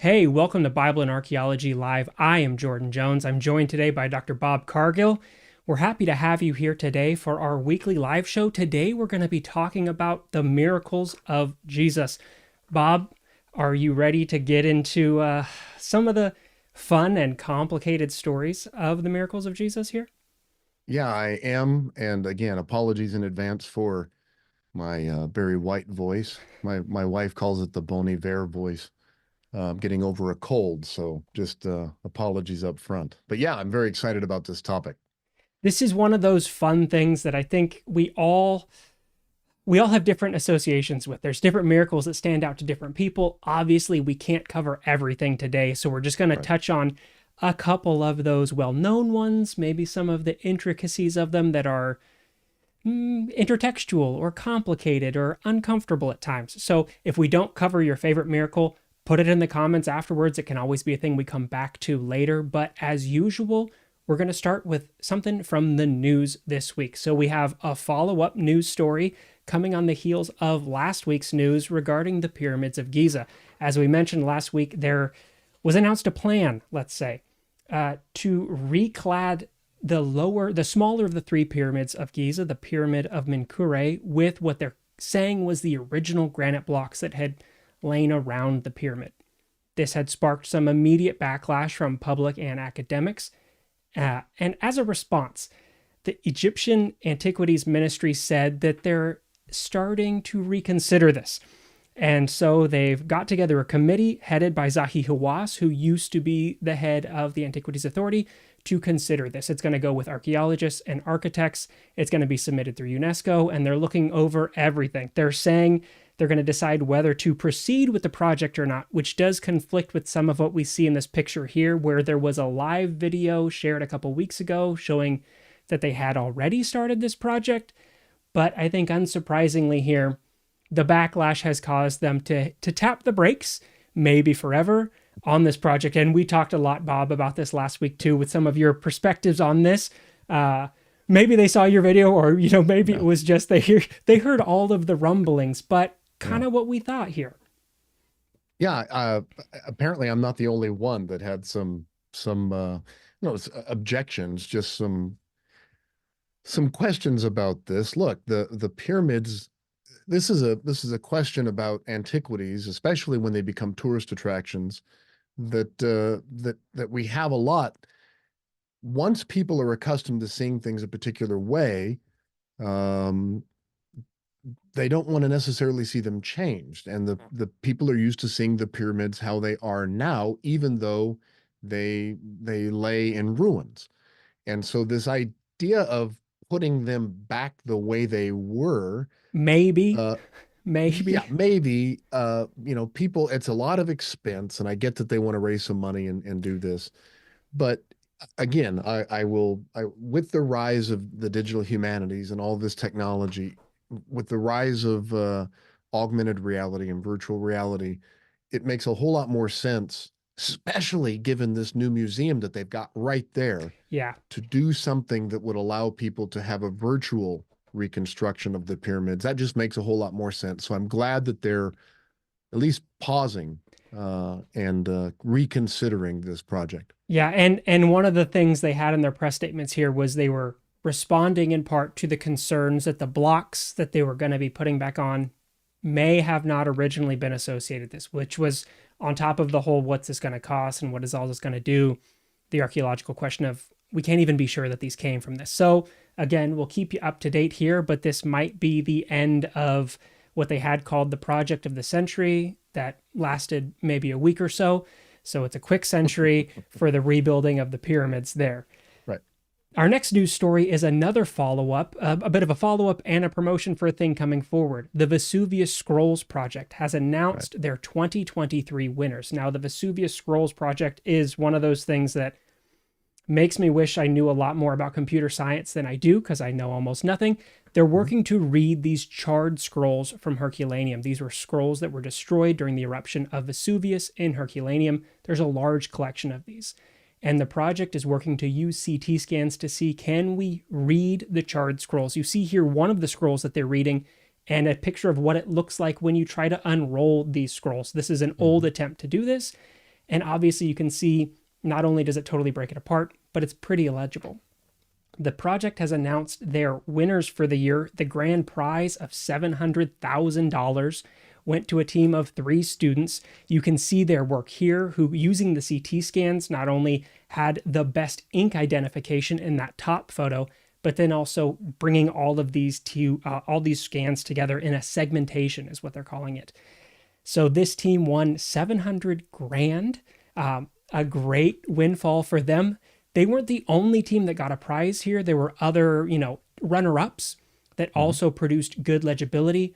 Hey, welcome to Bible and Archaeology Live. I am Jordan Jones. I'm joined today by Dr. Bob Cargill. We're happy to have you here today for our weekly live show. Today, we're going to be talking about the miracles of Jesus. Bob, are you ready to get into some of the fun and complicated stories of the miracles of Jesus here? Yeah, I am. And again, apologies in advance for my very white voice. My wife calls it the Bon Iver voice. I'm getting over a cold, so just apologies up front. But yeah, I'm very excited about this topic. This is one of those fun things that I think we all have different associations with. There's different miracles that stand out to different people. Obviously, we can't cover everything today, so we're just going to Right. touch on a couple of those well-known ones, maybe some of the intricacies of them that are intertextual or complicated or uncomfortable at times. So if we don't cover your favorite miracle, put it in the comments afterwards. It can always be a thing we come back to later. But as usual, we're going to start with something from the news this week. So we have a follow-up news story coming on the heels of last week's news regarding the pyramids of Giza. As we mentioned last week, there was announced a plan, let's say, to reclad the smaller of the three pyramids of Giza, the Pyramid of Menkaure, with what they're saying was the original granite blocks that had lain around the pyramid. This had sparked some immediate backlash from public and academics. And as a response, the Egyptian Antiquities Ministry said that they're starting to reconsider this. And so they've got together a committee headed by Zahi Hawass, who used to be the head of the Antiquities Authority, to consider this. It's going to go with archaeologists and architects. It's going to be submitted through UNESCO, and they're looking over everything. They're saying they're going to decide whether to proceed with the project or not, which does conflict with some of what we see in this picture here, where there was a live video shared a couple weeks ago showing that they had already started this project. But I think unsurprisingly here, the backlash has caused them to tap the brakes, maybe forever, on this project. And we talked a lot, Bob, about this last week too, with some of your perspectives on this. Maybe they saw your video, or maybe it Yeah. was just they heard all of the rumblings, but kind Yeah. of what we thought here. Yeah. Apparently, I'm not the only one that had some no objections, just some questions about this. Look, the pyramids. This is a question about antiquities, especially when they become tourist attractions. That we have a lot. Once people are accustomed to seeing things a particular way, um, they don't want to necessarily see them changed. And the people are used to seeing the pyramids how they are now, even though they lay in ruins. And so this idea of putting them back the way they were, Maybe, uh, yeah, maybe. maybe, people, it's a lot of expense, and I get that they want to raise some money and do this. But again, with the rise of the digital humanities and all this technology, with the rise of augmented reality and virtual reality, it makes a whole lot more sense, especially given this new museum that they've got right there, Yeah. to do something that would allow people to have a virtual reconstruction of the pyramids. That just makes a whole lot more sense. So I'm glad that they're at least pausing and reconsidering this project. Yeah, and one of the things they had in their press statements here was they were responding in part to the concerns that the blocks that they were going to be putting back on may have not originally been associated with this, which was on top of the whole what's this going to cost and what is all this going to do, the archaeological question of we can't even be sure that these came from this. So again, we'll keep you up to date here, but this might be the end of what they had called the project of the century that lasted maybe a week or so. So it's a quick century for the rebuilding of the pyramids there. Right. Our next news story is another follow-up, a bit of a follow-up and a promotion for a thing coming forward. The Vesuvius Scrolls Project has Right. announced their 2023 winners. Now, the Vesuvius Scrolls Project is one of those things that makes me wish I knew a lot more about computer science than I do, because I know almost nothing. They're Mhm. working to read these charred scrolls from Herculaneum. These were scrolls that were destroyed during the eruption of Vesuvius in Herculaneum. There's a large collection of these. And the project is working to use CT scans to see, can we read the charred scrolls? You see here one of the scrolls that they're reading and a picture of what it looks like when you try to unroll these scrolls. This is an old Mhm. attempt to do this. And obviously you can see not only does it totally break it apart, but it's pretty illegible. The project has announced their winners for the year. The grand prize of $700,000 went to a team of 3 students. You can see their work here, who using the CT scans not only had the best ink identification in that top photo, but then also bringing all these scans together in a segmentation is what they're calling it. So this team won 700 grand, a great windfall for them. They weren't the only team that got a prize here. There were other, runner-ups that also produced good legibility.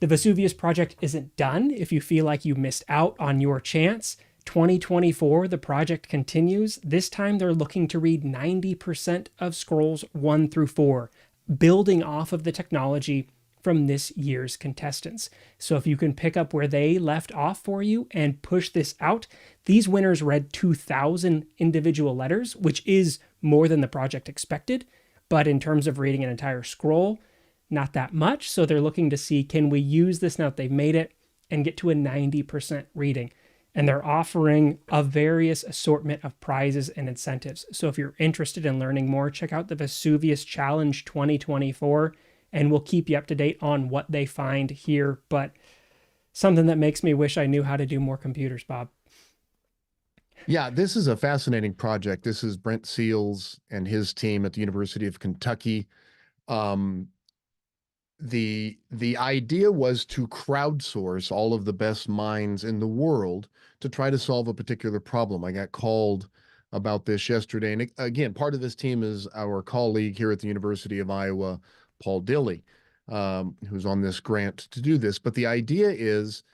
The Vesuvius Project isn't done. If you feel like you missed out on your chance, 2024, the project continues. This time they're looking to read 90% of scrolls 1 through 4, building off of the technology from this year's contestants. So if you can pick up where they left off for you and push this out, these winners read 2,000 individual letters, which is more than the project expected. But in terms of reading an entire scroll, not that much. So they're looking to see, can we use this now that they've made it and get to a 90% reading? And they're offering a various assortment of prizes and incentives. So if you're interested in learning more, check out the Vesuvius Challenge 2024, and we'll keep you up to date on what they find here. But something that makes me wish I knew how to do more computers, Bob. Yeah, this is a fascinating project. This is Brent Seals and his team at the University of Kentucky. Um, the idea was to crowdsource all of the best minds in the world to try to solve a particular problem. I got called about this yesterday. And again, part of this team is our colleague here at the University of Iowa, Paul Dilley, who's on this grant to do this. But the idea is,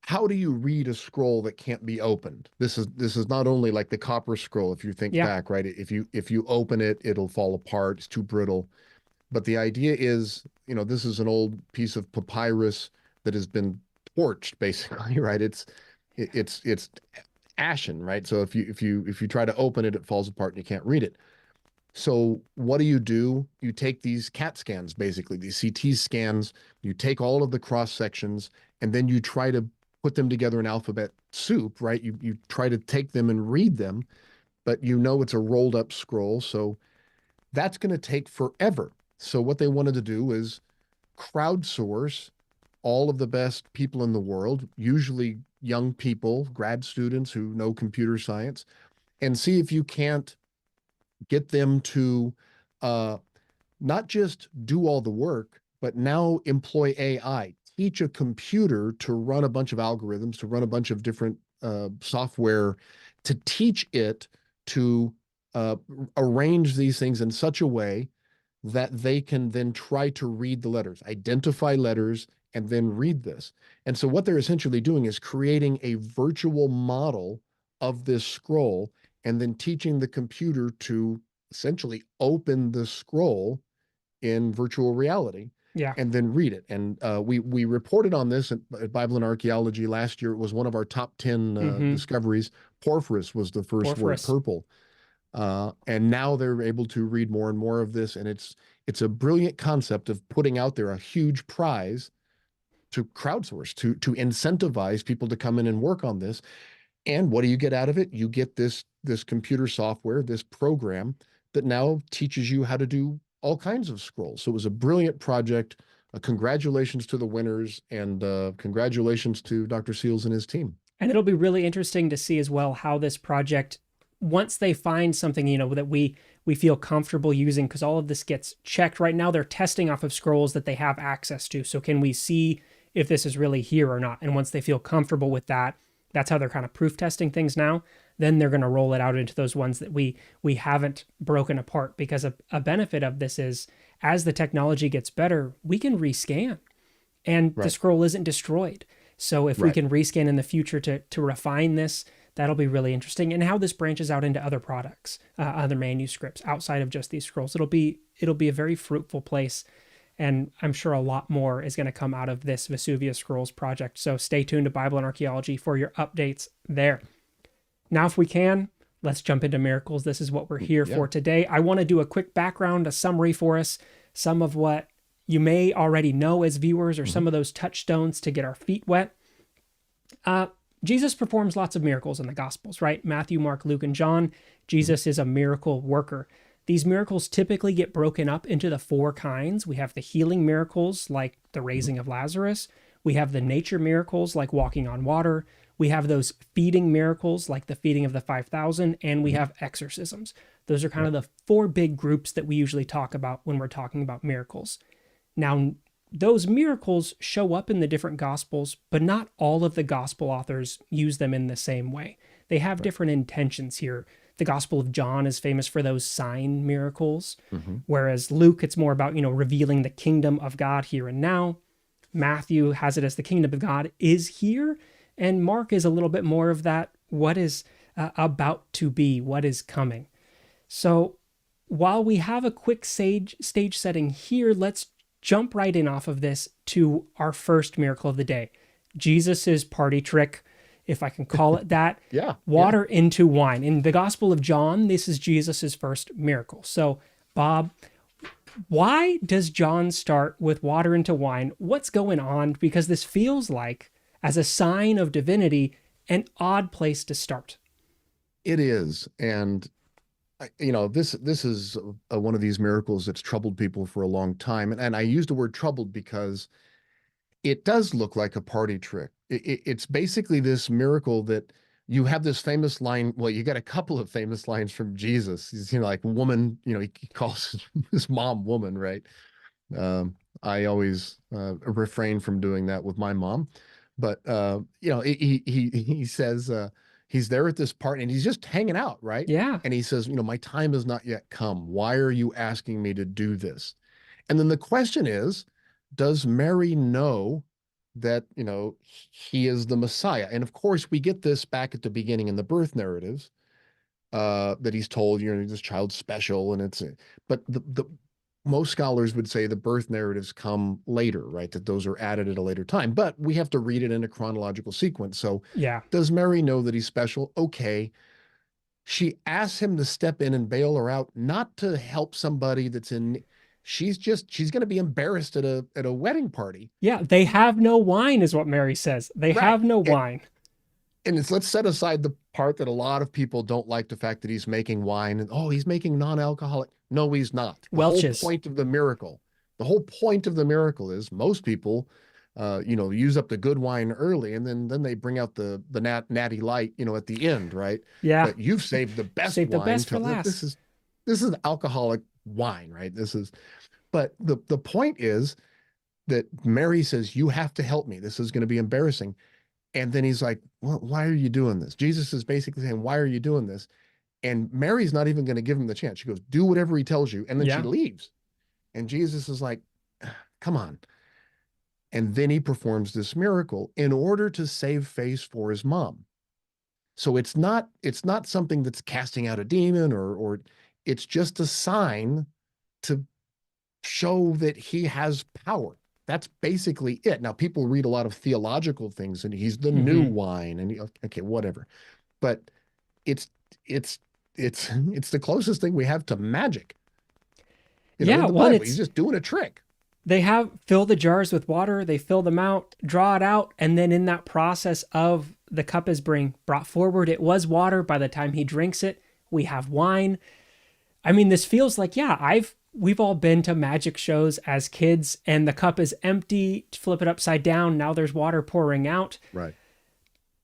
how do you read a scroll that can't be opened? This is not only like the copper scroll, if you think back, right? If you open it, it'll fall apart. It's too brittle. But the idea is, this is an old piece of papyrus that has been torched, basically, right? It's ashen, right? So if you try to open it, it falls apart and you can't read it. So what do? You take these CAT scans, basically, these CT scans, you take all of the cross sections, and then you try to put them together in alphabet soup, right? You try to take them and read them, but it's a rolled up scroll. So that's going to take forever. So what they wanted to do is crowdsource all of the best people in the world, usually young people, grad students who know computer science, and see if you can't get them to not just do all the work, but now employ AI, teach a computer to run a bunch of algorithms, to run a bunch of different software, to teach it to arrange these things in such a way that they can then try to read the letters, identify letters, and then read this. And so what they're essentially doing is creating a virtual model of this scroll and then teaching the computer to essentially open the scroll in virtual reality and then read it. And we reported on this at Bible and Archaeology last year. It was one of our top 10 discoveries. Porphyry was the first word, purple. And now they're able to read more and more of this. And it's a brilliant concept of putting out there a huge prize to crowdsource, to incentivize people to come in and work on this. And what do you get out of it? You get this computer software, this program that now teaches you how to do all kinds of scrolls. So it was a brilliant project. Congratulations to the winners, and congratulations to Dr. Seals and his team. And it'll be really interesting to see as well how this project, once they find something, that we feel comfortable using, because all of this gets checked. Right now, they're testing off of scrolls that they have access to. So can we see if this is really here or not? And once they feel comfortable with that, that's how they're kind of proof testing things now. Then they're going to roll it out into those ones that we haven't broken apart, because a benefit of this is, as the technology gets better, we can rescan and the scroll isn't destroyed. So if we can rescan in the future to refine this, that'll be really interesting. And how this branches out into other products, other manuscripts outside of just these scrolls. It'll be a very fruitful place. And I'm sure a lot more is going to come out of this Vesuvius Scrolls project. So stay tuned to Bible and Archaeology for your updates there. Now, if we can, let's jump into miracles. This is what we're here for today. I want to do a quick background, a summary for us, some of what you may already know as viewers, or some of those touchstones to get our feet wet. Jesus performs lots of miracles in the Gospels, right? Matthew, Mark, Luke, and John. Jesus is a miracle worker. These miracles typically get broken up into the four kinds. We have the healing miracles, like the raising of Lazarus. We have the nature miracles, like walking on water. We have those feeding miracles, like the feeding of the 5,000. And we have exorcisms. Those are kind of the four big groups that we usually talk about when we're talking about miracles. Now, those miracles show up in the different Gospels, but not all of the Gospel authors use them in the same way. They have different intentions here. The Gospel of John is famous for those sign miracles, whereas Luke, it's more about, revealing the kingdom of God here and now. Matthew has it as the kingdom of God is here, and Mark is a little bit more of that, what is about to be, what is coming. So while we have a quick stage setting here, let's jump right in off of this to our first miracle of the day. Jesus's party trick, if I can call it that. Water into wine. In the Gospel of John, this is Jesus's first miracle. So, Bob, why does John start with water into wine? What's going on? Because this feels like, as a sign of divinity, an odd place to start. It is. And this is one of these miracles that's troubled people for a long time. And I use the word troubled because it does look like a party trick. It's basically this miracle that you have this famous line. Well, you got a couple of famous lines from Jesus. He's, like woman, he calls his mom woman, right? I always refrain from doing that with my mom. But, he says, he's there at this party and he's just hanging out, right? Yeah. And he says, my time has not yet come. Why are you asking me to do this? And then the question is, does Mary know that, he is the Messiah? And of course, we get this back at the beginning in the birth narratives, that he's told, this child's special and but the most scholars would say the birth narratives come later, right? That those are added at a later time, but we have to read it in a chronological sequence. So does Mary know that he's special? Okay. She asks him to step in and bail her out, not to help somebody that's in, she's going to be embarrassed at a wedding party. Yeah. They have no wine is what Mary says. They have no wine. And let's set aside the part that a lot of people don't like, the fact that he's making wine and, he's making non-alcoholic. No, he's not. Welch's. The whole point of the miracle is most people, use up the good wine early and then they bring out the natty light, at the end, right? Yeah. But you've saved the best wine. The best for last. This is alcoholic wine, right? But the point is that Mary says, you have to help me. This is going to be embarrassing. And then he's like, well, why are you doing this? Jesus is basically saying, why are you doing this? And Mary's not even going to give him the chance. She goes, do whatever he tells you. And then she leaves. And Jesus is like, come on. And then he performs this miracle in order to save face for his mom. So it's not something that's casting out a demon or it's just a sign to show that he has power. That's basically it. Now, people read a lot of theological things and he's the new wine and okay, whatever. But it's the closest thing we have to magic. In the Bible, he's just doing a trick. They fill the jars with water, they fill them out, draw it out, and then in that process of the cup is brought forward, it was water. By the time he drinks it, we have wine. I mean, this feels like, we've all been to magic shows as kids, and the cup is empty, flip it upside down, now there's water pouring out. Right.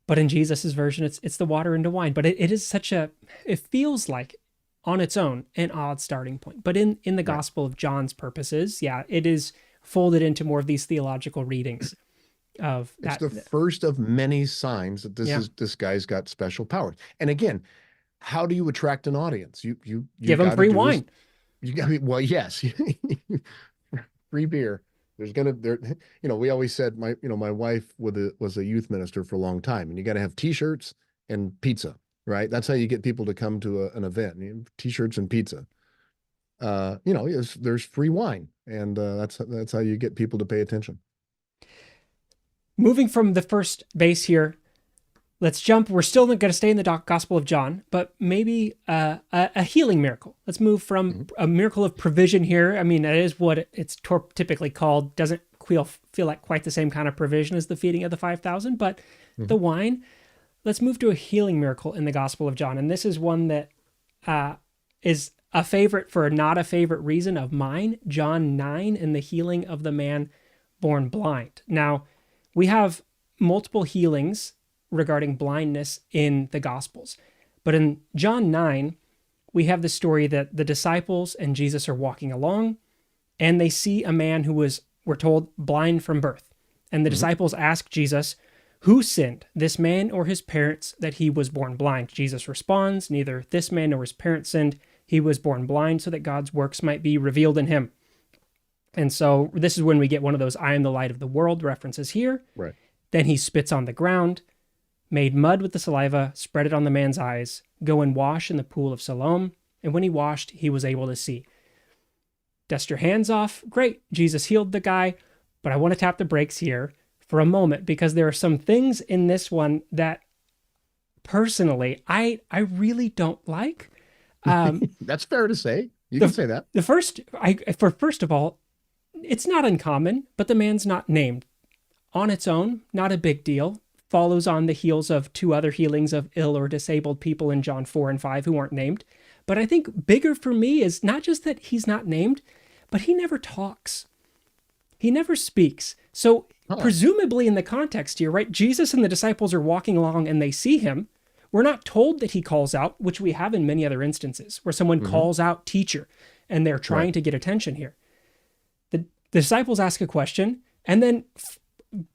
But in Jesus's version, it's the water into wine. But it is it feels like on its own an odd starting point. But in the Gospel of John's purposes, it is folded into more of these theological readings of that. It's the first of many signs that this guy's got special powers. And again, how do you attract an audience? You give them free wine. Yes, free beer. We always said my wife was a youth minister for a long time, and you got to have T-shirts and pizza, right? That's how you get people to come to an event. T-shirts and pizza. There's free wine, and that's how you get people to pay attention. Moving from the first base here, let's jump. We're still going to stay in the Gospel of John, but maybe a healing miracle. Let's move from a miracle of provision here. I mean, that is what it's typically called. Doesn't feel like quite the same kind of provision as the feeding of the 5,000, but the wine. let's move to a healing miracle in the Gospel of John. And this is one that is a favorite for not a favorite reason of mine, John 9 and the healing of the man born blind. Now, we have multiple healings regarding blindness in the Gospels. But in John 9, we have the story that the disciples and Jesus are walking along, and they see a man who was, we're told, blind from birth. And the disciples ask Jesus, who sinned, this man or his parents, that he was born blind? Jesus responds, neither this man nor his parents sinned. He was born blind so that God's works might be revealed in him. And so this is when we get one of those I am the light of the world references here. Right. Then he spits on the ground, made mud with the saliva, spread it on the man's eyes, go and wash in the pool of Siloam. And when he washed, he was able to see. Dust your hands off. Great. Jesus healed the guy. But I want to tap the brakes here for a moment because there are some things in this one that personally I really don't like. That's fair to say. You can say that. First of all, it's not uncommon, but the man's not named. On its own, not a big deal. Follows on the heels of two other healings of ill or disabled people in John 4 and 5 who aren't named. But I think bigger for me is not just that he's not named, but he never talks. He never speaks. So presumably in the context here, right, Jesus and the disciples are walking along and they see him. We're not told that he calls out, which we have in many other instances, where someone calls out teacher and they're trying to get attention here. The disciples ask a question, and then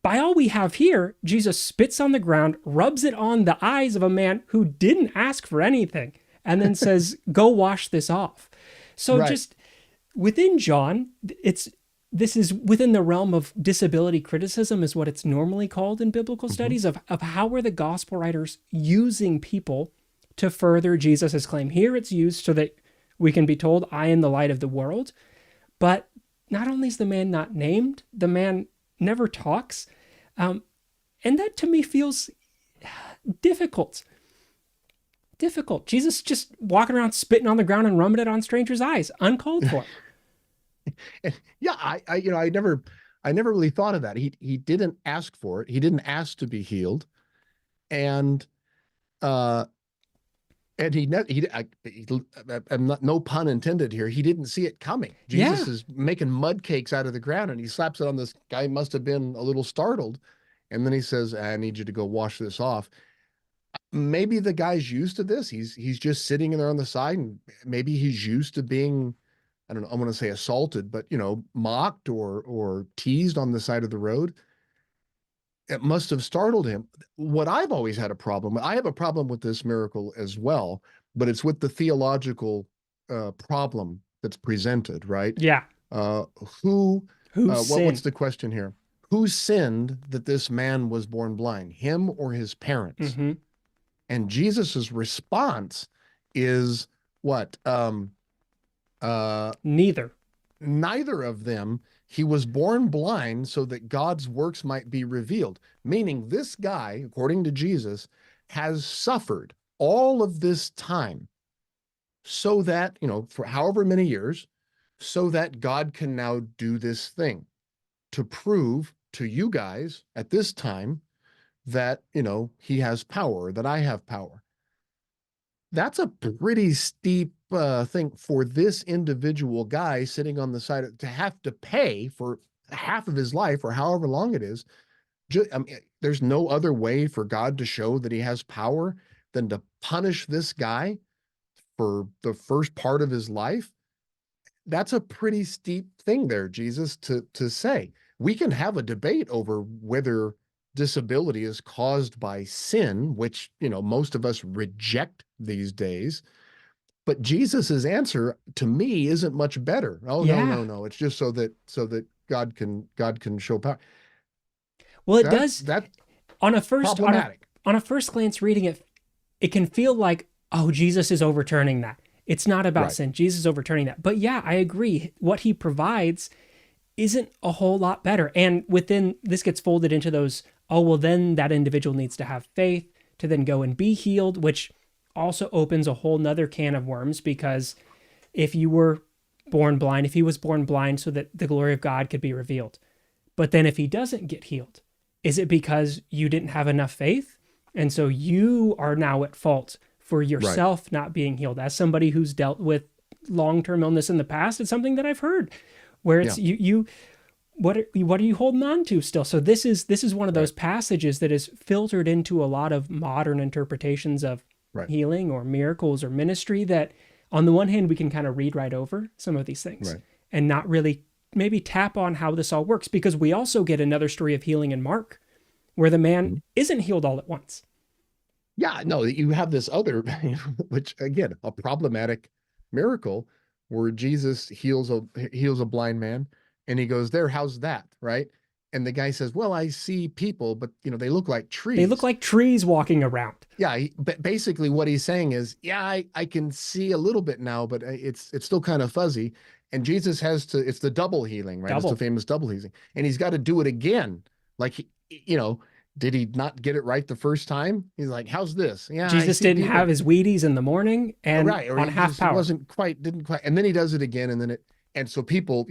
by all we have here, Jesus spits on the ground, rubs it on the eyes of a man who didn't ask for anything, and then says, go wash this off. So just within John, this is within the realm of disability criticism is what it's normally called in biblical studies of how are the gospel writers using people to further Jesus's claim. Here it's used so that we can be told, I am the light of the world. But not only is the man not named, the man never talks. And that to me feels difficult. Jesus just walking around spitting on the ground and rubbing it on strangers' eyes, uncalled for. Yeah, I never really thought of that. He didn't ask for it. He didn't ask to be healed, and I'm not, no pun intended here. He didn't see it coming. Jesus is making mud cakes out of the ground, and he slaps it on this guy. Must have been a little startled, and then he says, "I need you to go wash this off." Maybe the guy's used to this. He's just sitting in there on the side, and maybe he's used to being, I don't know, I'm going to say assaulted, but, mocked or teased on the side of the road. It must have startled him. What I've always had a problem with, I have a problem with this miracle as well, but it's with the theological problem that's presented, right? Yeah. What's the question here? Who sinned that this man was born blind, him or his parents? Mm-hmm. And Jesus's response is what? Neither of them. He was born blind so that God's works might be revealed. Meaning this guy, according to Jesus, has suffered all of this time so that, for however many years, so that God can now do this thing to prove to you guys at this time that, he has power, that I have power. That's a pretty steep thing for this individual guy sitting on the side to have to pay for half of his life or however long it is. There's no other way for God to show that he has power than to punish this guy for the first part of his life. That's a pretty steep thing there, Jesus, to say. We can have a debate over whether disability is caused by sin, which, most of us reject these days. But Jesus's answer to me isn't much better. No. It's just so that God can show power. Well, it does. That's on a first problematic. On a first glance reading it, it can feel like, oh, Jesus is overturning that. It's not about sin. Jesus is overturning that. But yeah, I agree. What he provides isn't a whole lot better. And within this gets folded into those, oh, well, then that individual needs to have faith to then go and be healed, which also opens a whole nother can of worms, because if he was born blind so that the glory of God could be revealed. But then if he doesn't get healed, is it because you didn't have enough faith? And so you are now at fault for Right. yourself not being healed. As somebody who's dealt with long-term illness in the past, it's something that I've heard where it's Yeah. you what are you holding on to still? So this is one of those Right. passages that is filtered into a lot of modern interpretations of Right. healing or miracles or ministry that on the one hand we can kind of read right over some of these things Right. and not really maybe tap on how this all works, because we also get another story of healing in Mark where the man Mhm. isn't healed all at once. Yeah, no, you have this other, which again, a problematic miracle where Jesus heals a blind man, and he goes, "There, how's that?" Right? And the guy says, "Well, I see people, but they look like They look trees." like trees walking around. Yeah, but basically what he's saying is, yeah, I can see a little bit now, but it's still kind of fuzzy. And Jesus has to, it's the double healing, right? It's the Double. famous double healing. And he's got to do it again. Like, did he not get it right the first time? He's like, how's this? Yeah, I Jesus see didn't have people. his Wheaties in the morning and Right. Or on he half just power. didn't quite. And then he does it again. And so people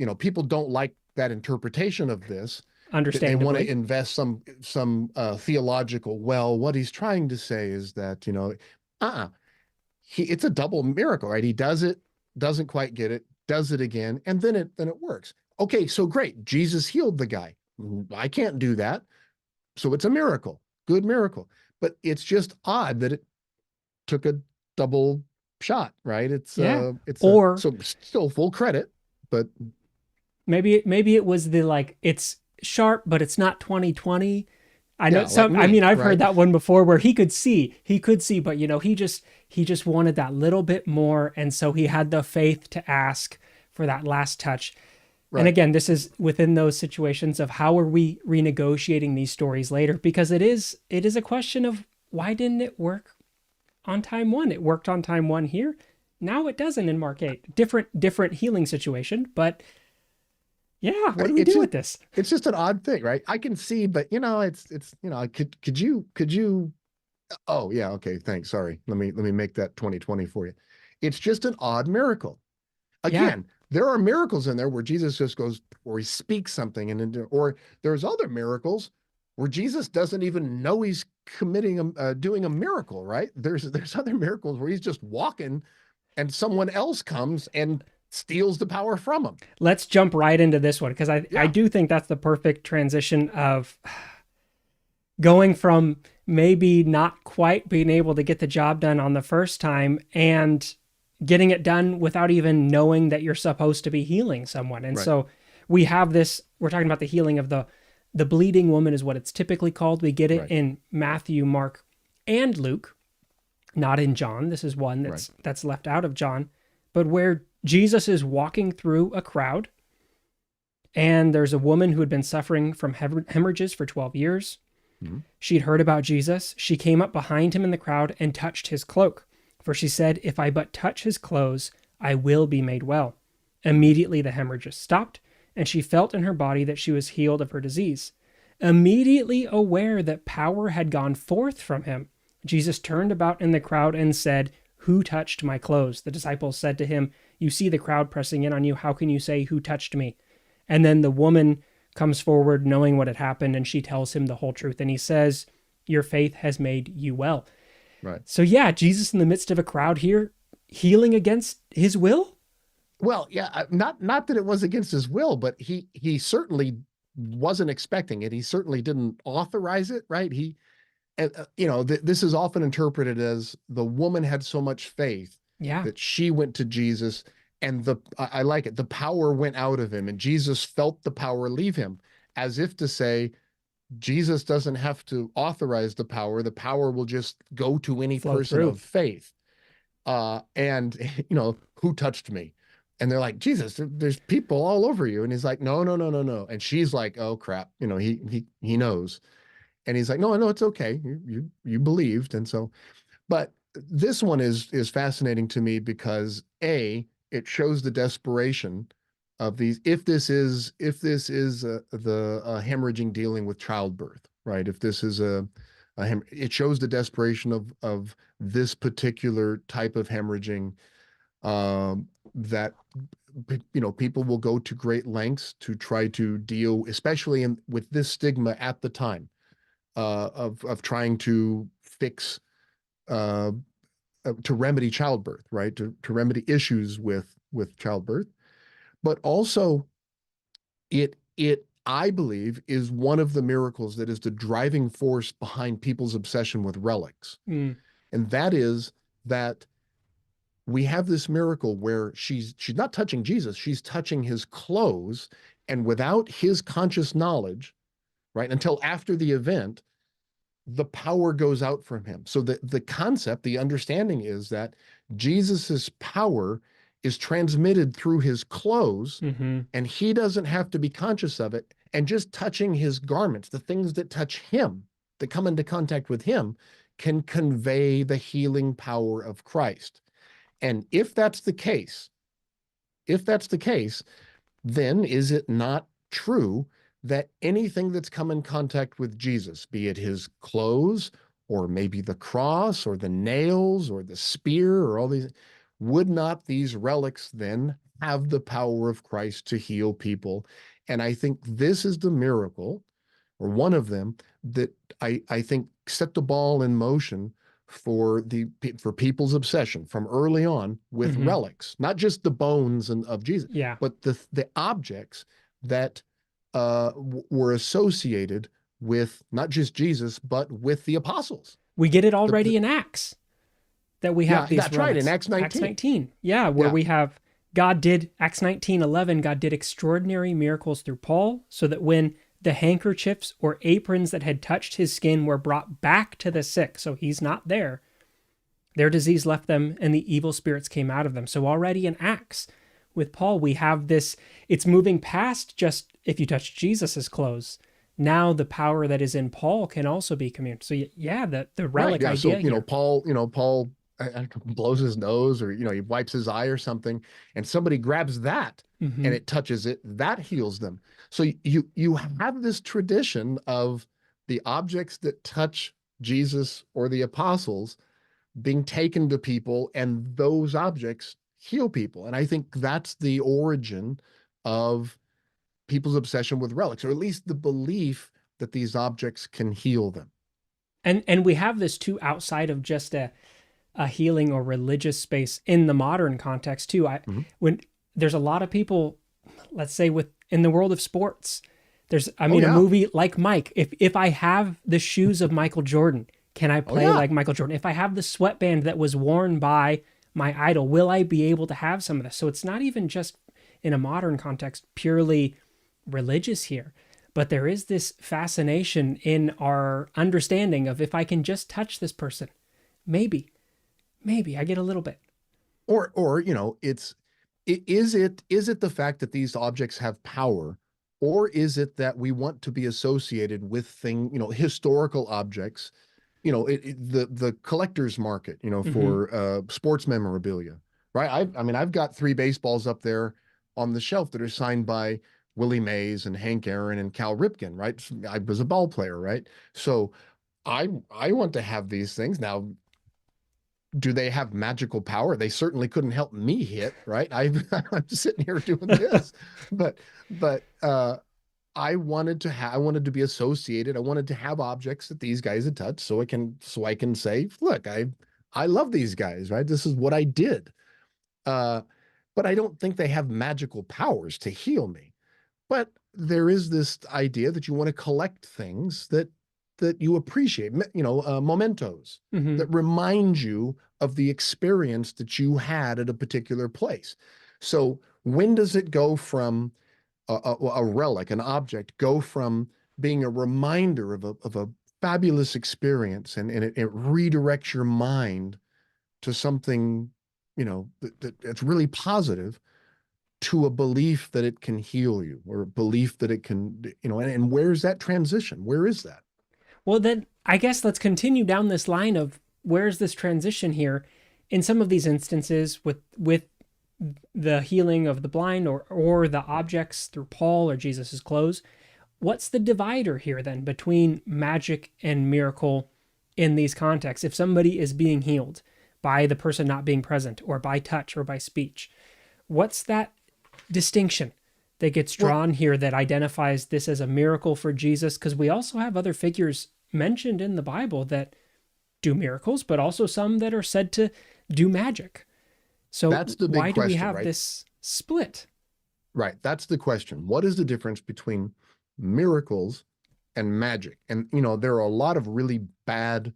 don't like that interpretation of this. They want to Understandably. invest some theological. Well, what he's trying to say is that uh-uh, it's a double miracle, right? He does it, doesn't quite get it, does it again, and then it works. Okay, so great. Jesus healed the guy. I can't do that, so it's a miracle, good miracle. But it's just odd that it took a double shot, right? Yeah. It's a Or so still full credit, but maybe it was the like it's sharp but it's not 2020. I know yeah, like some, I me, mean, I've heard right? that one before where he could see, but he just wanted that little bit more, and so he had the faith to ask for that last touch. And Right. again, this is within those situations of how are we renegotiating these stories later, because it is a question of why didn't it work on time one? It worked on time one here. Now it doesn't in Mark 8. Different healing situation, but yeah, what do we It's do just with this? it's just an odd thing, right? I can see, but it's could you oh yeah, okay, thanks. Sorry. Let me make that 2020 for you. It's just an odd miracle. Yeah, Again, there are miracles in there where Jesus just goes, or he speaks something, or there's other miracles where Jesus doesn't even know he's doing a miracle, right? There's other miracles where he's just walking and someone else comes and steals the power from him. let's jump right into this one because I Yeah, do think that's the perfect transition of going from maybe not quite being able to get the job done on the first time and getting it done without even knowing that you're supposed to be healing someone. And right, so we have this, we're talking about the healing of the bleeding woman is what it's typically called. We get it right, in Matthew, Mark, and Luke, not in John. This is one right. that's left out of John, but where Jesus is walking through a crowd and there's a woman who had been suffering from hemorrhages for 12 years. Mhm. She'd heard about Jesus. She came up behind him in the crowd and touched his cloak. For she said, "If I but touch his clothes, I will be made well." Immediately the hemorrhages stopped, and she felt in her body that she was healed of her disease. Immediately aware that power had gone forth from him, Jesus turned about in the crowd and said, "Who touched my clothes?" The disciples said to him, "You see the crowd pressing in on you. How can you say, 'Who touched me?'" And then the woman comes forward knowing what had happened, and she tells him the whole truth. And he says, "Your faith has made you well." Right. So, yeah, Jesus in the midst of a crowd here, healing against his will. Well, yeah, not that it was against his will, but he certainly wasn't expecting it. He certainly didn't authorize it, right? This is often interpreted as the woman had so much faith Yeah, that she went to Jesus, and I like it. The power went out of him, and Jesus felt the power leave him, as if to say, Jesus doesn't have to authorize the power. The power will just go to any flow person through. of faith. And who touched me? And they're like, Jesus, there's people all over you. And he's like, no, no, no, no, no. And she's like, oh crap, he knows. And he's like, no, no, it's okay. You believed. And so, but this one is fascinating to me because it shows the desperation of these. If this is the hemorrhaging dealing with childbirth, right? If this is it shows the desperation of this particular type of hemorrhaging, that people will go to great lengths to try to deal, especially with this stigma at the time. of trying to fix uh, to remedy childbirth, right? To remedy issues with childbirth, but also it I believe is one of the miracles that is the driving force behind people's obsession with relics. Mm. And that is that we have this miracle where she's not touching Jesus, she's touching his clothes, and without his conscious knowledge, right, until after the event, the power goes out from him. So the concept, the understanding is that Jesus's power is transmitted through his clothes, Hmm. and he doesn't have to be conscious of it. And just touching his garments, the things that touch him, that come into contact with him, can convey the healing power of Christ. And if that's the case, then is it not true that anything that's come in contact with Jesus, be it his clothes or maybe the cross or the nails or the spear or all these, would not these relics then have the power of Christ to heal people? And I think this is the miracle, or one of them, that I think set the ball in motion for people's obsession from early on with Hmm. relics, not just the bones of Jesus, Yeah. but the objects that were associated with not just Jesus, but with the apostles. We get it The already in Acts that we Yeah, have these that's right, in relics. Acts Acts 19. 19. Yeah, where Yeah. we have God did, Acts 19:11, God did extraordinary miracles through Paul, so that when the handkerchiefs or aprons that had touched his skin were brought back to the sick, so he's not there, their disease left them and the evil spirits came out of them. So already in Acts with Paul, we have this, it's moving past just if you touch Jesus's clothes. Now the power that is in Paul can also be communed. So yeah, the Right. relic Yeah. So, idea here. Paul blows his nose, or, he wipes his eye or something, and somebody grabs that and Hmm. it touches it, that heals them. So you have this tradition of the objects that touch Jesus or the apostles being taken to people, and those objects heal people. And I think that's the origin of people's obsession with relics, or at least the belief that these objects can heal them. And we have this too outside of just a healing or religious space in the modern context too. Mhm. When there's a lot of people, let's say with in the world of sports, there's Oh a yeah. movie like Mike. If I have the shoes of Michael Jordan, can I Oh play yeah. like Michael Jordan? If I have the sweatband that was worn by my idol, will I be able to have some of this? So it's not even just in a modern context purely religious here, but there is this fascination in our understanding of if I can just touch this person, maybe maybe I get a little bit. Or is it the fact that these objects have power, or is it that we want to be associated with historical objects, the collector's market, Hmm. for sports memorabilia, right? I've got three baseballs up there on the shelf that are signed by Willie Mays and Hank Aaron and Cal Ripken, right? I was a ball player, right? So I want to have these things. Now, do they have magical power? They certainly couldn't help me hit, right? I'm sitting here doing this, but I wanted to be associated. I wanted to have objects that these guys had touched, so I can say, look, I love these guys, right? This is what I did. Uh, but I don't think they have magical powers to heal me. But there is this idea that you want to collect things that you appreciate, mementos Hmm. that remind you of the experience that you had at a particular place. So when does it go from a relic, an object, go from being a reminder of a fabulous experience, and it redirects your mind to something, that's really positive, to a belief that it can heal you, or a belief that it can, and where's that transition? Where is that? Well, then I guess let's continue down this line of where's this transition here. In some of these instances, with the healing of the blind or the objects through Paul or Jesus's clothes, what's the divider here then between magic and miracle in these contexts? If somebody is being healed by the person not being present, or by touch or by speech, what's that distinction that gets Well, drawn here that identifies this as a miracle for Jesus? Because we also have other figures mentioned in the Bible that do miracles, but also some that are said to do magic. So That's the big why do we question, have right? this split? Right. That's the question. What is the difference between miracles and magic? And, there are a lot of really bad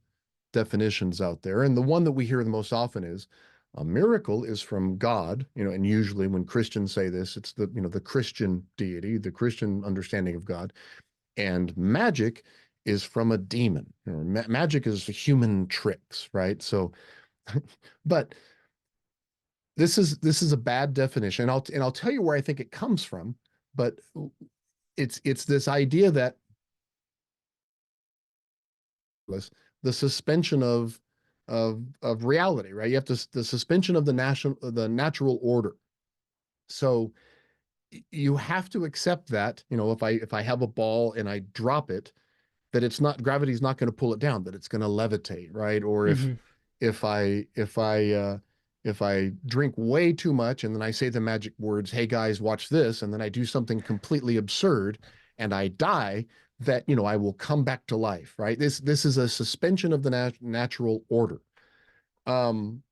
definitions out there. And the one that we hear the most often is a miracle is from God, and usually when Christians say this, it's the Christian deity, the Christian understanding of God. And magic is from a demon. Magic is human tricks, right? So, but this is a bad definition. And I'll tell you where I think it comes from, but it's this idea that the suspension of reality, right? You have the suspension of the natural order. So you have to accept that, if I have a ball and I drop it, that it's not gravity's not going to pull it down, that it's going to levitate, right? Or if Mm-hmm. if I if I if I drink way too much and then I say the magic words, "Hey guys, watch this," and then I do something completely absurd and I die, that I will come back to life, right? This is a suspension of the natural order. Um,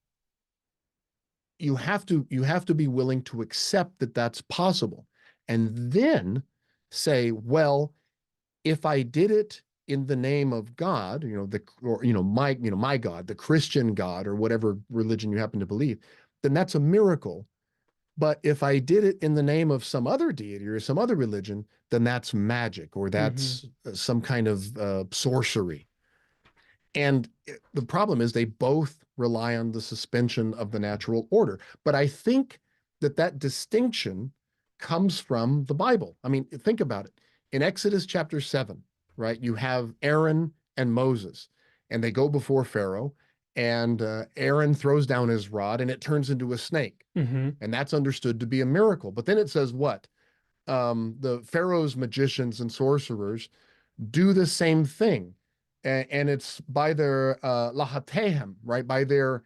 you have to be willing to accept that that's possible, and then say, well, if I did it in the name of God, my God, the Christian God, or whatever religion you happen to believe, then that's a miracle. But if I did it in the name of some other deity or some other religion, then that's magic, or Mm-hmm. that's some kind of sorcery. And the problem is they both rely on the suspension of the natural order. But I think that distinction comes from the Bible. I mean, think about it. In Exodus chapter 7, right, you have Aaron and Moses, and they go before Pharaoh, and Aaron throws down his rod and it turns into a snake. Mm-hmm. And that's understood to be a miracle. But then it says what? The Pharaoh's magicians and sorcerers do the same thing. And it's by their lahatehem, right? By their,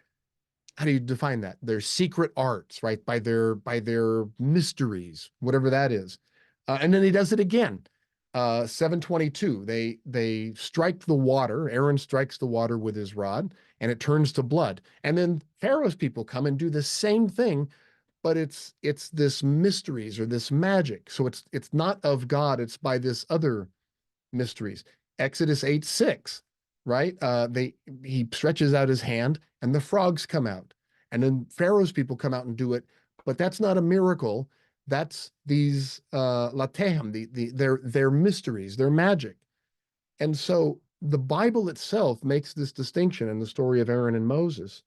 how do you define that? Their secret arts, right? By their mysteries, whatever that is. And then he does it again. 722. They strike the water. Aaron strikes the water with his rod, and it turns to blood. And then Pharaoh's people come and do the same thing, but it's this mysteries or this magic. So it's not of God. It's by this other mysteries. Exodus 8:6, right? He stretches out his hand and the frogs come out. And then Pharaoh's people come out and do it, but that's not a miracle. That's these latehem, their mysteries, their magic. And so the Bible itself makes this distinction in the story of Aaron and Moses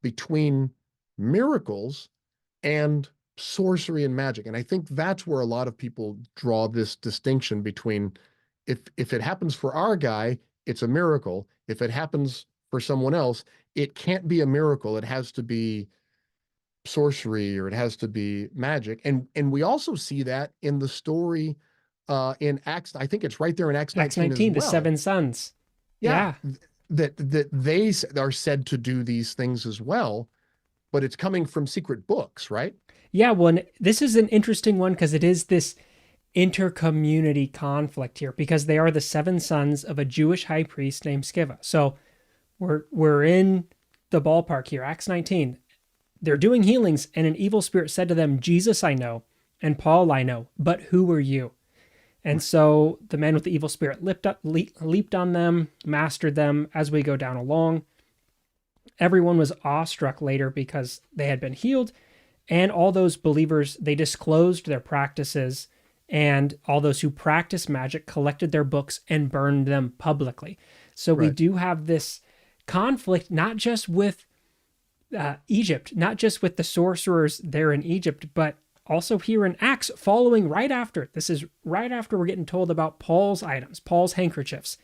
between miracles and sorcery and magic. And I think that's where a lot of people draw this distinction between, if it happens for our guy, it's a miracle. If it happens for someone else, it can't be a miracle. It has to be sorcery, or it has to be magic. And we also see that in the story in Acts. I think it's right there in Acts Acts 19 as 19, the well. seven sons. Yeah, Yeah. that they are said to do these things as well, but it's coming from secret books, right? Yeah. Well, this is an interesting one because it is this intercommunity conflict here because they are the seven sons of a Jewish high priest named Sceva. So we're in the ballpark here. Acts 19. They're doing healings, and an evil spirit said to them, "Jesus I know, and Paul I know, but who are you?" And so the man with the evil spirit leaped on them, mastered them as we go down along. Everyone was awestruck later because they had been healed, and all those believers, they disclosed their practices, and all those who practiced magic collected their books and burned them publicly. So we Right. do have this conflict, not just with Egypt, not just with the sorcerers there in Egypt, but also here in Acts, following right after. This is right after we're getting told about Paul's items, Paul's handkerchiefs,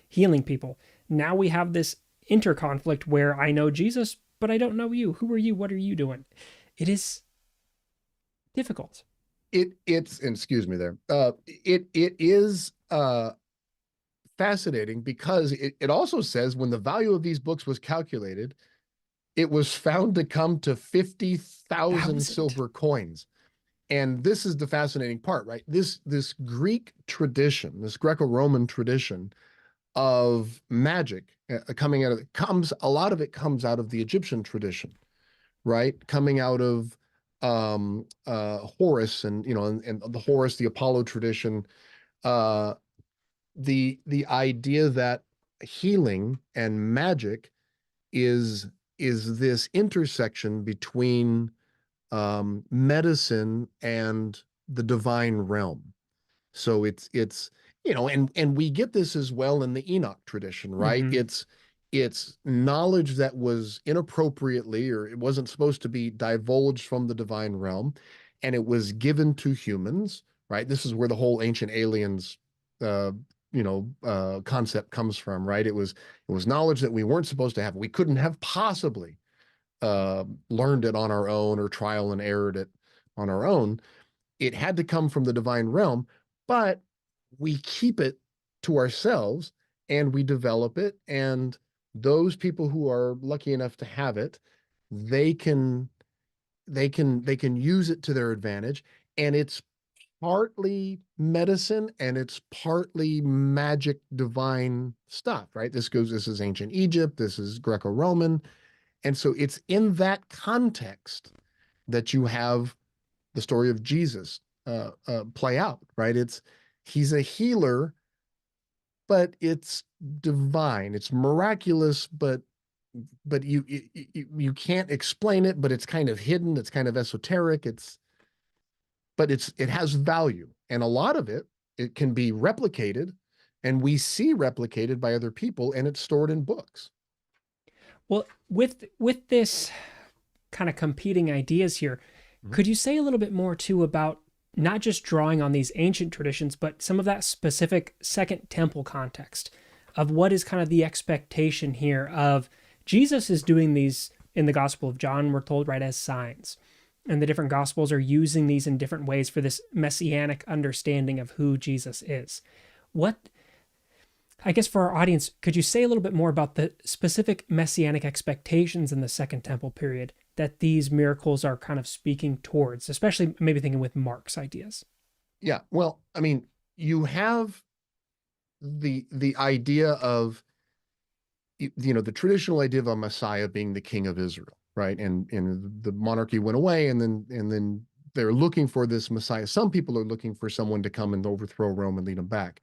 healing people. Now we have this interconflict where I know Jesus, but I don't know you. Who are you? What are you doing? It is difficult. It's, and excuse me there. It is fascinating because it also says when the value of these books was calculated, it was found to come to 50,000 Thousand. silver coins. And this is the fascinating part, right? This Greek tradition, this Greco-Roman tradition, of magic coming out of it comes a lot of it comes out of the Egyptian tradition, right? Coming out of Horus and and the Horus, the Apollo tradition, uh, the idea that healing and magic is this intersection between medicine and the divine realm. So it's and we get this as well in the Enoch tradition, right? Hmm. It's knowledge that was inappropriately, or it wasn't supposed to be divulged from the divine realm, and it was given to humans, right? This is where the whole ancient aliens uh concept comes from, right? It was knowledge that we weren't supposed to have. We couldn't have possibly learned it on our own or trial and errored it on our own. It had to come from the divine realm, but we keep it to ourselves and we develop it. And those people who are lucky enough to have it, they can they can use it to their advantage. And it's partly medicine and it's partly magic divine stuff, right? This is ancient Egypt, this is Greco-Roman. And so it's in that context that you have the story of Jesus play out, right? He's a healer, but it's divine. It's miraculous, but you can't explain it, but it's kind of hidden. It's kind of esoteric. It has value, and a lot of it can be replicated, and we see replicated by other people, and it's stored in books. Well, with this kind of competing ideas here, Mhm. could you say a little bit more too about not just drawing on these ancient traditions, but some of that specific Second Temple context of what is kind of the expectation here of Jesus is doing these in the Gospel of John, we're told, right, as signs. And the different Gospels are using these in different ways for this messianic understanding of who Jesus is. What I guess for our audience, could you say a little bit more about the specific messianic expectations in the Second Temple period that these miracles are kind of speaking towards, especially maybe thinking with Mark's ideas? Yeah, well, I mean, you have the idea of the traditional idea of a Messiah being the king of Israel, right? And the monarchy went away, and then they're looking for this Messiah. Some people are looking for someone to come and overthrow Rome and lead them back.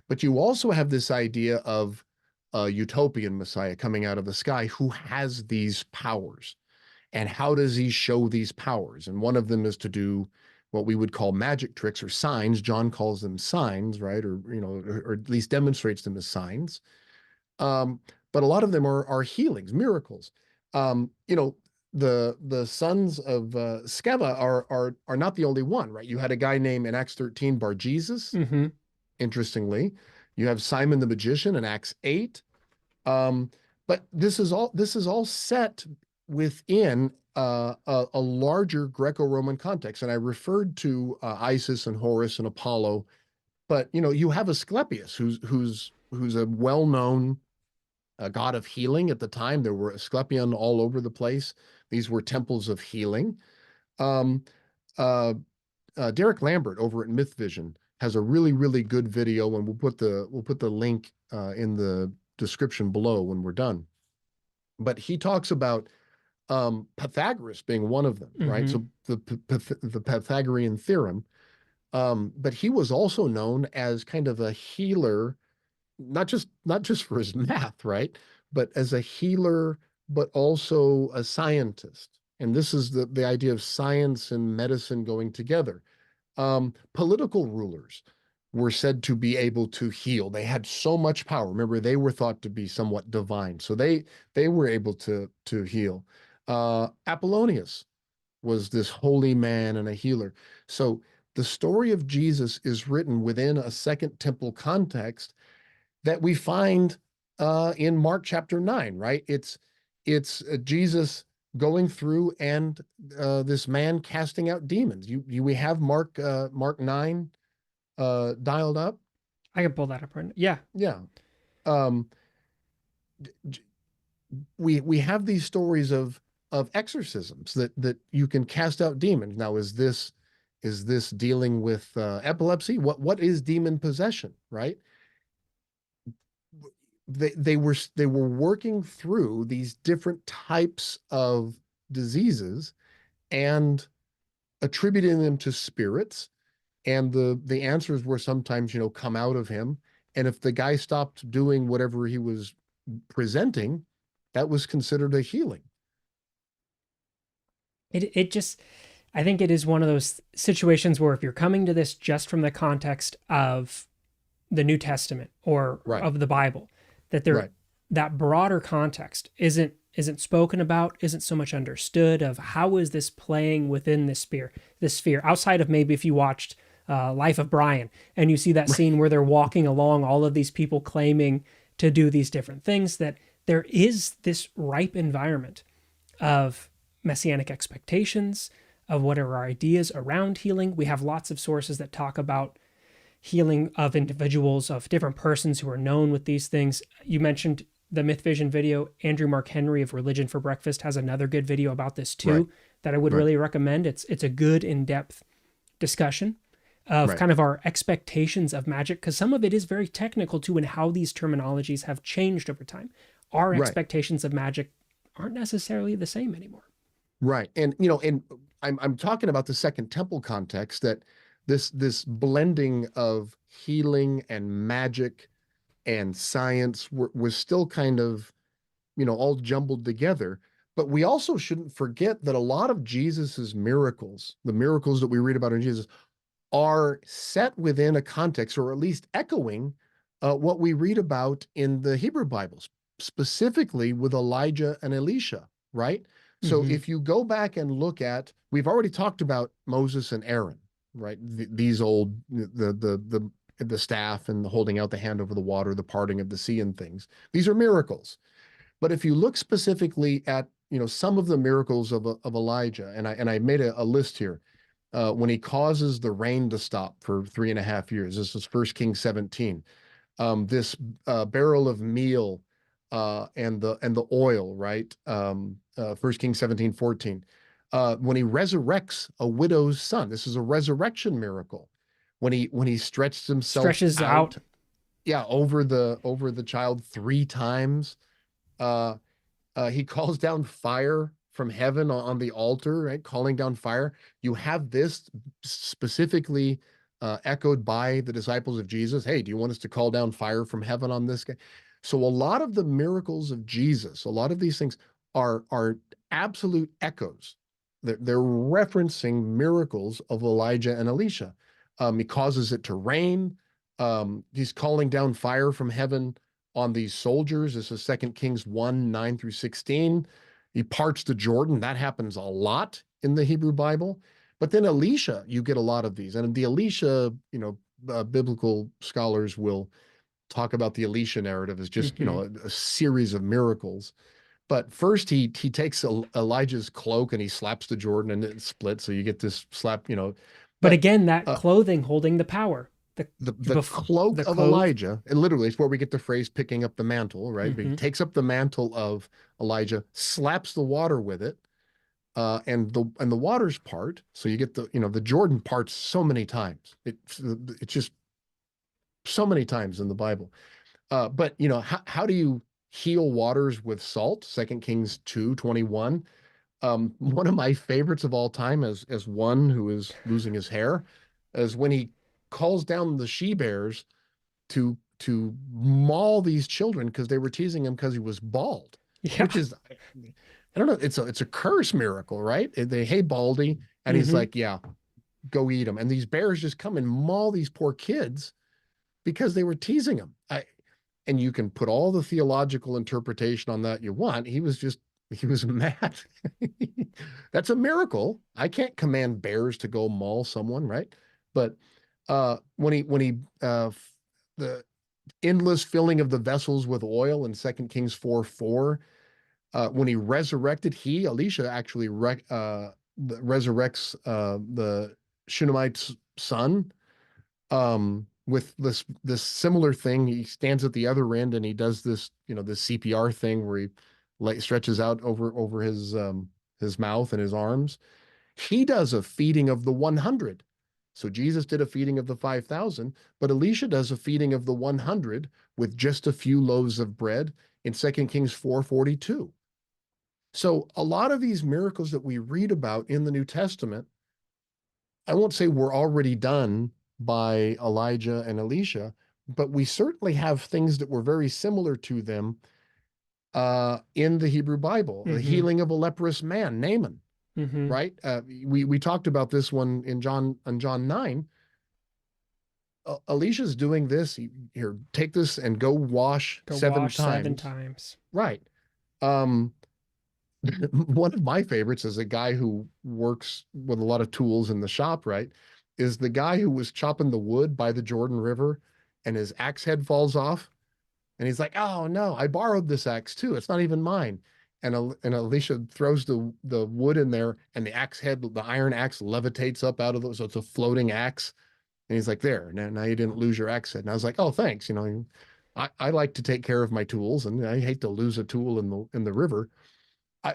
But you also have this idea of a utopian Messiah coming out of the sky who has these powers. And how does he show these powers? And one of them is to do what we would call magic tricks or signs. John calls them signs, right? Or at least demonstrates them as signs. Um, but a lot of them are healings, miracles. The sons of Sceva are not the only one, right? You had a guy named in Acts 13, Bar Jesus, Mm-hmm. interestingly. You have Simon the magician in Acts 8. Um, but this is all set within a larger Greco-Roman context. And I referred to Isis and Horus and Apollo, but you have Asclepius, who's a well-known god of healing at the time. There were Asclepion all over the place. These were temples of healing. Um, uh, Derek Lambert over at Myth Vision has a really, really good video, and we'll put the link in the description below when we're done. But he talks about Pythagoras being one of them, right? Mm-hmm. So the Pythagorean theorem. But he was also known as kind of a healer, not just for his math, right? But as a healer, but also a scientist. And this is the idea of science and medicine going together. Political rulers were said to be able to heal. They had so much power. Remember, they were thought to be somewhat divine, so they were able to heal. Apollonius was this holy man and a healer. So the story of Jesus is written within a Second Temple context that we find in Mark chapter 9, right? It's Jesus going through and this man casting out demons. We have Mark 9 dialed up. I can pull that up right now. Yeah. Yeah. Um, we have these stories of exorcisms that you can cast out demons. Now, is this dealing with epilepsy? What is demon possession, right? they were working through these different types of diseases and attributing them to spirits. And the answers were sometimes, come out of him. And if the guy stopped doing whatever he was presenting, that was considered a healing. It just, I think it is one of those situations where if you're coming to this just from the context of the New Testament or Right, of the Bible, that right, that broader context isn't spoken about, isn't so much understood of how is this playing within this sphere outside of maybe if you watched Life of Brian and you see that right, scene where they're walking along, all of these people claiming to do these different things, that there is this ripe environment of messianic expectations, of what are our ideas around healing. We have lots of sources that talk about healing of individuals, of different persons who are known with these things. You mentioned the Myth Vision video. Andrew Mark Henry of Religion for Breakfast has another good video about this right, too that I would right, really recommend. It's a good in-depth discussion of right, kind of our expectations of magic, because some of it is very technical too, and how these terminologies have changed over time. Our right, expectations of magic aren't necessarily the same anymore. right. And I'm talking about the Second Temple context, that this blending of healing and magic and science was still kind of, all jumbled together. But we also shouldn't forget that a lot of Jesus's miracles, the miracles that we read about in Jesus, are set within a context, or at least echoing what we read about in the Hebrew Bibles, specifically with Elijah and Elisha, right? So Mm-hmm. if you go back and look at, we've already talked about Moses and Aaron, right? These old, the staff and the holding out the hand over the water, the parting of the sea and things. These are miracles. But if you look specifically at, some of the miracles of Elijah, and I made a list here, when he causes the rain to stop for 3.5 years. This is First Kings 17. This barrel of meal and the oil, right? 1 Kings 17:14. When he resurrects a widow's son, this is a resurrection miracle. When he stretched himself Stretches out. out, yeah, over the child 3 times. Uh, he calls down fire from heaven on the altar, right? Calling down fire. You have this specifically echoed by the disciples of Jesus. Hey, do you want us to call down fire from heaven on this guy? So a lot of the miracles of Jesus, a lot of these things are absolute echoes. They're referencing miracles of Elijah and Elisha. He causes it to rain. He's calling down fire from heaven on these soldiers. This is 2 Kings 1, 9 through 16. He parts the Jordan. That happens a lot in the Hebrew Bible. But then Elisha, you get a lot of these. And the Elisha, biblical scholars will talk about the Elisha narrative as just, Mm-hmm. a series of miracles. But first he takes Elijah's cloak and he slaps the Jordan and it splits. So you get this slap, But but again, that uh, clothing holding the power, the cloak the of clothed. Elijah, and literally it's where we get the phrase picking up the mantle, right? But he Mm-hmm. takes up the mantle of Elijah, slaps the water with it, and the water's part. So you get the Jordan parts so many times. It's just so many times in the Bible. But how do you heal waters with salt? 2 Kings 2:21. One of my favorites of all time, as one who is losing his hair, is when he calls down the she bears to maul these children because they were teasing him because he was bald, Yeah. which is, I don't know, it's a curse miracle, right? They, hey, Baldy, and he's Mm-hmm. like, yeah, go eat them, and these bears just come and maul these poor kids because they were teasing him. And you can put all the theological interpretation on that you want. He was mad. That's a miracle. I can't command bears to go maul someone, right? But when he the endless filling of the vessels with oil in 2 Kings 4:4, when he resurrected, Elisha actually resurrects the Shunammite's son, with this similar thing. He stands at the other end and he does this CPR thing where he stretches out over his mouth and his arms. He does a feeding of the 100. So Jesus did a feeding of the 5,000, but Elisha does a feeding of the 100 with just a few loaves of bread in 2 Kings 4:42. So a lot of these miracles that we read about in the New Testament, I won't say were already done by Elijah and Elisha, but we certainly have things that were very similar to them in the Hebrew Bible. The Mm-hmm. healing of a leprous man, Naaman, Mm-hmm. right? We talked about this one in John 9. Elisha's doing this. Here, take this and go wash Go seven wash 7 times. times. Right. Um, one of my favorites is a guy who works with a lot of tools in the shop, right? Is the guy who was chopping the wood by the Jordan River and his axe head falls off. And he's like, oh no, I borrowed this axe too. It's not even mine. And Elisha throws the wood in there and the axe head, the iron axe levitates up out of the, so it's a floating axe. And he's like, there, now you didn't lose your axe head. And I was like, oh, thanks. I like to take care of my tools and I hate to lose a tool in the river.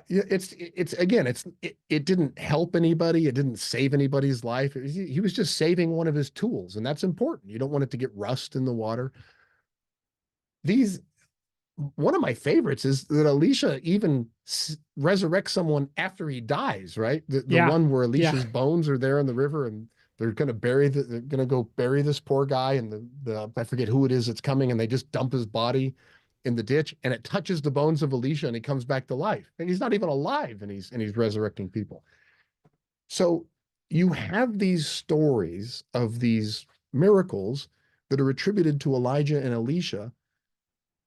It's again, it didn't help anybody. It didn't save anybody's life. He was just saving one of his tools, and that's important. You don't want it to get rust in the water. These One of my favorites is that Elisha even resurrects someone after he dies, right? The Yeah. one where Yeah. Elisha's bones are there in the river and they're gonna go bury this poor guy and the I forget who it is that's coming and they just dump his body in the ditch and it touches the bones of Elisha and he comes back to life. And he's not even alive and he's resurrecting people. So you have these stories of these miracles that are attributed to Elijah and Elisha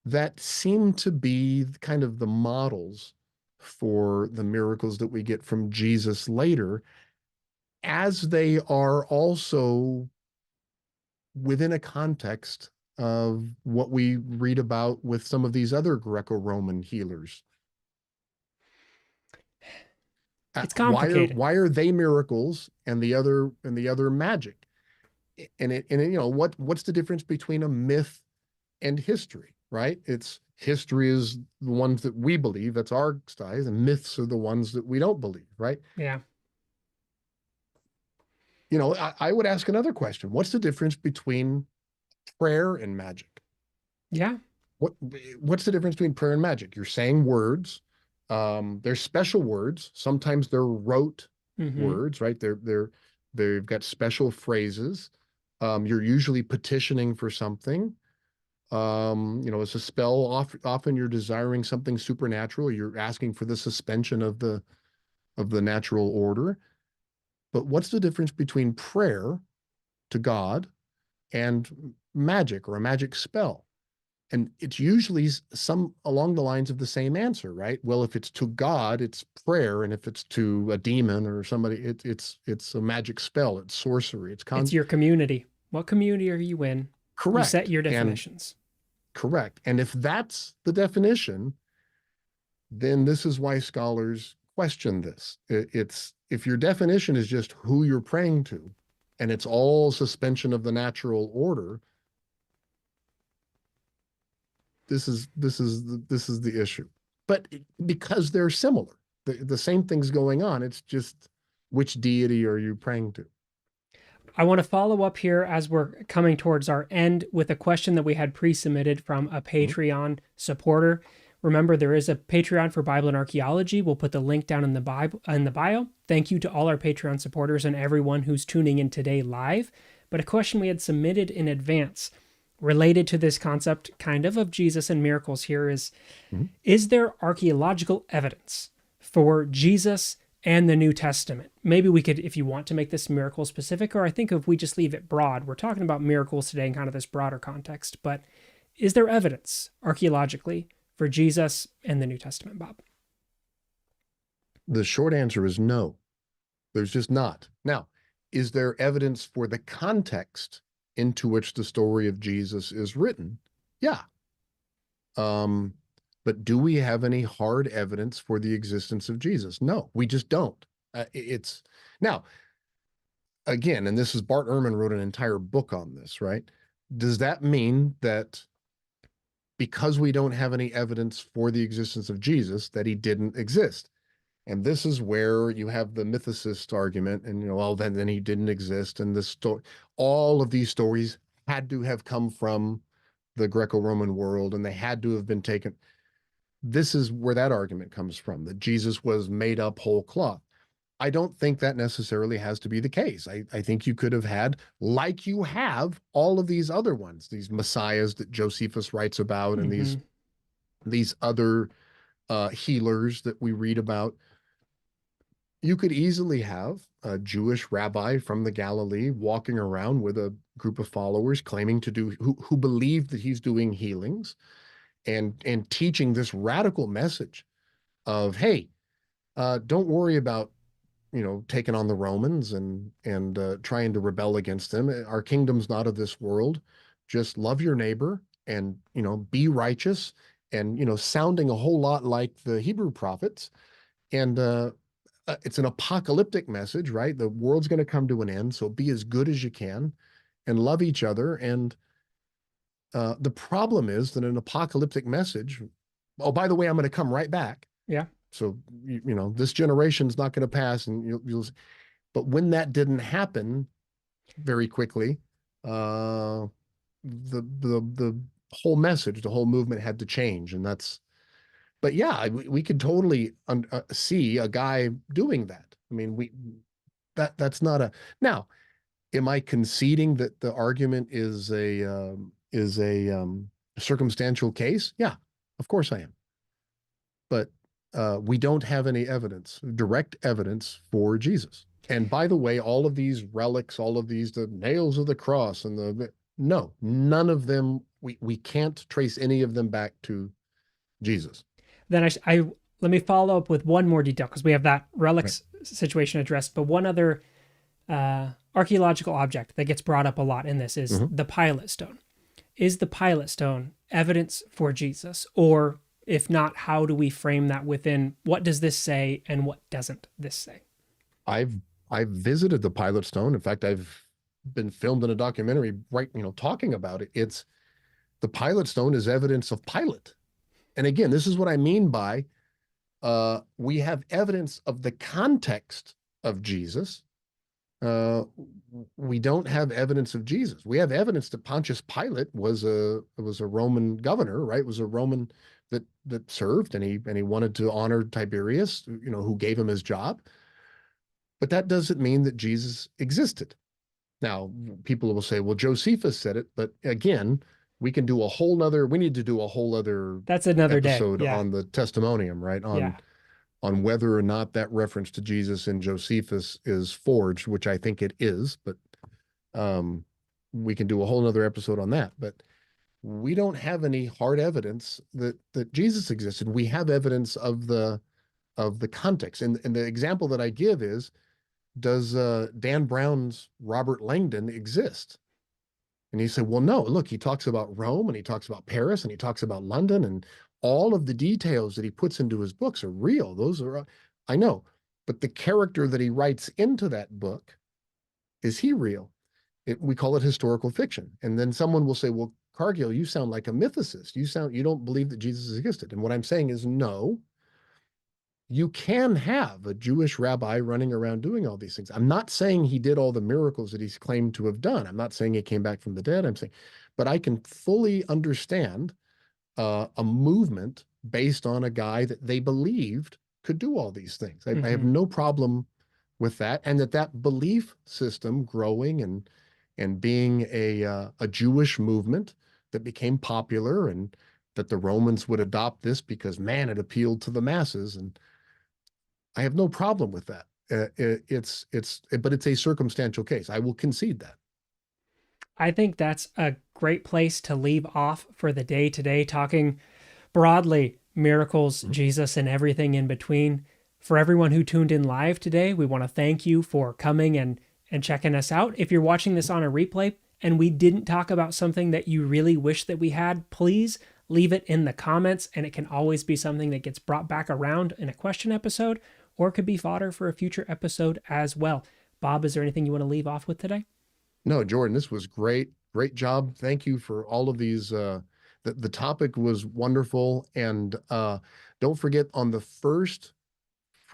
that seem to be kind of the models for the miracles that we get from Jesus later, as they are also within a context of what we read about with some of these other Greco-Roman healers. It's Why are complicated. they miracles and the other magic? What's the difference between a myth and history, right? It's history is the ones that we believe, that's our styles, and myths are the ones that we don't believe, right? Yeah. I would ask another question. What's the difference between prayer and magic? Yeah. What what's the difference between prayer and magic? You're saying words. There's special words. Sometimes they're rote Mm-hmm. words, right? They've got special phrases. You're usually petitioning for something. It's a spell. Often you're desiring something supernatural. You're asking for the suspension of the natural order. But what's the difference between prayer to God and magic or a magic spell? And it's usually some along the lines of the same answer, right? Well, if it's to God, it's prayer, and if it's to a demon or somebody, it's a magic spell. It's sorcery. It's your community. What community are you in? You set Correct your and definitions. correct. And if that's the definition, then this is why scholars question this. It's if your definition is just who you're praying to, and it's all suspension of the natural order, this is the issue. But because they're similar, the same thing's going on. It's just which deity are you praying to? I want to follow up here as we're coming towards our end with a question that we had pre-submitted from a Mhm. Patreon supporter. Remember, there is a Patreon for Bible and Archaeology. We'll put the link down in the bio. Thank you to all our Patreon supporters and everyone who's tuning in today live. But a question we had submitted in advance related to this concept kind of Jesus and miracles here Mhm. is there archaeological evidence for Jesus and the New Testament? Maybe we could, if you want to make this miracle specific, or I think if we just leave it broad, we're talking about miracles today in kind of this broader context, but is there evidence archaeologically for Jesus and the New Testament, Bob? The short answer is no. There's just not. Now, is there evidence for the context into which the story of Jesus is written? Yeah. Um, but do we have any hard evidence for the existence of Jesus? No, we just don't. It's now again, and this is Bart Ehrman wrote an entire book on this, right? Does that mean that because we don't have any evidence for the existence of Jesus, that he didn't exist? And this is where you have the mythicist argument, and well, then he didn't exist. And this story, all of these stories had to have come from the Greco-Roman world, and they had to have been taken. This is where that argument comes from, that Jesus was made up whole cloth. I don't think that necessarily has to be the case. I think you could have had, like you have all of these other ones, these messiahs that Josephus writes about, and Hmm. these other healers that we read about. You could easily have a Jewish rabbi from the Galilee walking around with a group of followers claiming to do who believe that he's doing healings and teaching this radical message of, hey, don't worry about taking on the Romans and trying to rebel against them. Our kingdom's not of this world. Just love your neighbor and be righteous, and sounding a whole lot like the Hebrew prophets. And it's an apocalyptic message, right? The world's going to come to an end, so be as good as you can and love each other. And the problem is that an apocalyptic message, oh, by the way, I'm going to come right back. Yeah. So, this generation's not going to pass, and but when that didn't happen very quickly, the whole message, the whole movement had to change. And but yeah, we could totally see a guy doing that. I mean, that's not a, now, am I conceding that the argument is a circumstantial case? Yeah, of course I am. But we don't have any evidence, direct evidence for Jesus. And by the way, all of these relics, all of these, the nails of the cross and no, none of them, we can't trace any of them back to Jesus. Then I let me follow up with one more detail because we have that Right. relics situation addressed, but one other archaeological object that gets brought up a lot in this is Mhm. the Pilate Stone. Is the Pilate Stone evidence for Jesus? Or if not, how do we frame that within what does this say and what doesn't this say? I've I've visited the Pilot Stone. In fact, I've been filmed in a documentary, right, talking about it. It's the Pilot Stone is evidence of Pilate. And again, this is what I mean by we have evidence of the context of Jesus. Uh, we don't have evidence of Jesus. We have evidence that Pontius Pilate was a Roman governor, right? Was a Roman that served, and he wanted to honor Tiberius, who gave him his job. But that doesn't mean that Jesus existed. Now, people will say, well, Josephus said it, but again, we need to do a whole other That's another day. episode Yeah. on the testimonium, right? Yeah. On whether or not that reference to Jesus in Josephus is forged, which I think it is, but um, we can do a whole other episode on that. But we don't have any hard evidence that Jesus existed. We have evidence of the context. And the example that I give is, does Dan Brown's Robert Langdon exist? And he said, well, no, look, he talks about Rome and he talks about Paris and he talks about London, and all of the details that he puts into his books are real. Those are, I know, but the character that he writes into that book, is he real? We call it historical fiction. And then someone will say, well, Cargill, you sound like a mythicist. You don't believe that Jesus existed. And what I'm saying is, no, you can have a Jewish rabbi running around doing all these things. I'm not saying he did all the miracles that he's claimed to have done. I'm not saying he came back from the dead. I'm saying, but I can fully understand a movement based on a guy that they believed could do all these things. I have Hmm. no problem with that, and that belief system growing and being a Jewish movement that became popular, and that the Romans would adopt this because, man, it appealed to the masses. And I have no problem with that. But it's a circumstantial case. I will concede that. I think that's a great place to leave off for the day today, talking broadly miracles, Mhm. Jesus, and everything in between. For everyone who tuned in live today, we want to thank you for coming and checking us out. If you're watching this on a replay and we didn't talk about something that you really wish that we had, please leave it in the comments, and it can always be something that gets brought back around in a question episode, or it could be fodder for a future episode as well. Bob, is there anything you want to leave off with today? No, Jordan, this was great. Great job. Thank you for all of these. The topic was wonderful. And don't forget, on the first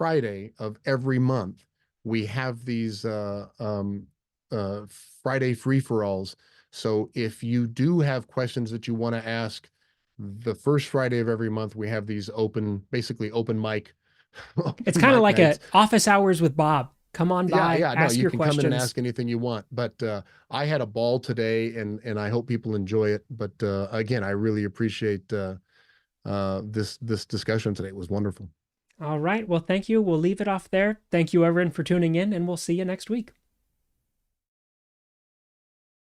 Friday of every month, we have these uh, Friday free-for-alls. So if you do have questions that you want to ask, the first Friday of every month, we have these basically open mic, It's open kind of mic like nights. a office hours with Bob. Come on Yeah, by, yeah, no, ask you your can come in and questions. ask anything you want. But I had a ball today, and I hope people enjoy it. But again, I really appreciate this discussion today. It was wonderful. All right. Well, thank you. We'll leave it off there. Thank you, everyone, for tuning in, and we'll see you next week.